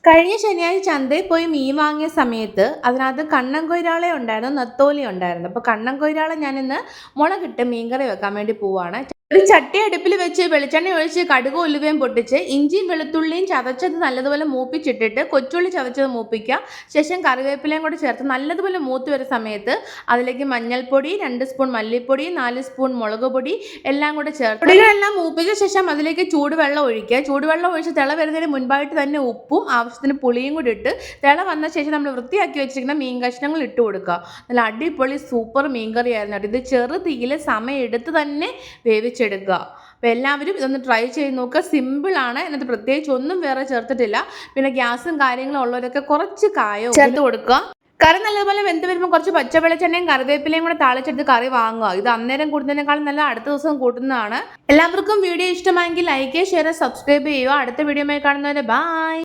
കഴിഞ്ഞ ശനിയാഴ്ച ചന്തയിൽ പോയി മീൻ വാങ്ങിയ സമയത്ത് അതിനകത്ത് കണ്ണൻ കൊയ്രാള ഉണ്ടായിരുന്നു, നത്തോലി ഉണ്ടായിരുന്നു. അപ്പോൾ കണ്ണൻ കൊയ്രാള ഞാനിന്ന് മുളകിട്ട് മീൻകറി വെക്കാൻ വേണ്ടി പോവാണ്. ഒരു ചട്ടി അടുപ്പിൽ വെച്ച് വെളിച്ചെണ്ണ ഒഴിച്ച് കടുക് ഉലുവയും പൊട്ടിച്ച് ഇഞ്ചിയും വെളുത്തുള്ളിയും ചതച്ചത് നല്ലതുപോലെ മൂപ്പിച്ചിട്ടിട്ട് കൊച്ചുള്ളി ചതച്ചത് മൂപ്പിക്കുക. ശേഷം കറിവേപ്പിലയും കൂടെ ചേർത്ത് നല്ലതുപോലെ മൂത്ത് വരുന്ന സമയത്ത് അതിലേക്ക് മഞ്ഞൾപ്പൊടി, 2 സ്പൂൺ മല്ലിപ്പൊടി, 4 സ്പൂൺ മുളക് പൊടി എല്ലാം കൂടെ ചേർത്ത് പൊടികളെല്ലാം മൂപ്പിച്ച ശേഷം അതിലേക്ക് ചൂടുവെള്ളം ഒഴിക്കുക. ചൂടുവെള്ളം ഒഴിച്ച് തിള വരുന്നതിന് മുൻപായിട്ട് തന്നെ ഉപ്പും ആവശ്യത്തിന് പുളിയും കൂടി ഇട്ട് തിള വന്ന ശേഷം നമ്മൾ വൃത്തിയാക്കി വെച്ചിരിക്കുന്ന മീൻ കഷ്ണങ്ങൾ ഇട്ട് കൊടുക്കുക. നല്ല അടിപൊളി സൂപ്പർ മീൻകറി ആയിരുന്നു കേട്ടോ. ഇത് ചെറു തീയിൽ സമയം എടുത്ത് തന്നെ വേവിച്ചെടുക്കുക. അപ്പോൾ എല്ലാവരും ഇതൊന്ന് ട്രൈ ചെയ്ത് നോക്കുക. സിമ്പിളാണ്, എന്നിട്ട് പ്രത്യേകിച്ച് ഒന്നും വേറെ ചേർത്തിട്ടില്ല. പിന്നെ ഗ്യാസും കാര്യങ്ങളും ഉള്ളവരൊക്കെ കുറച്ച് കായോ ചേർത്ത് കൊടുക്കുക. കറി നല്ലതുപോലെ വെന്ത് വരുമ്പോൾ കുറച്ച് പച്ച വെളിച്ചെണ്ണയും കറിവേപ്പിലയും കൂടെ താളിച്ചെടുത്ത് കറി വാങ്ങുക. ഇത് അന്നേരം കൂടുന്നതിനേക്കാളും നല്ല അടുത്ത ദിവസം കൂട്ടുന്നതാണ്. എല്ലാവർക്കും വീഡിയോ ഇഷ്ടമായെങ്കിൽ ലൈക്ക്, ഷെയർ, സബ്സ്ക്രൈബ് ചെയ്യുക. അടുത്ത വീഡിയോയുമായി കാണുന്നവരെ ബൈ.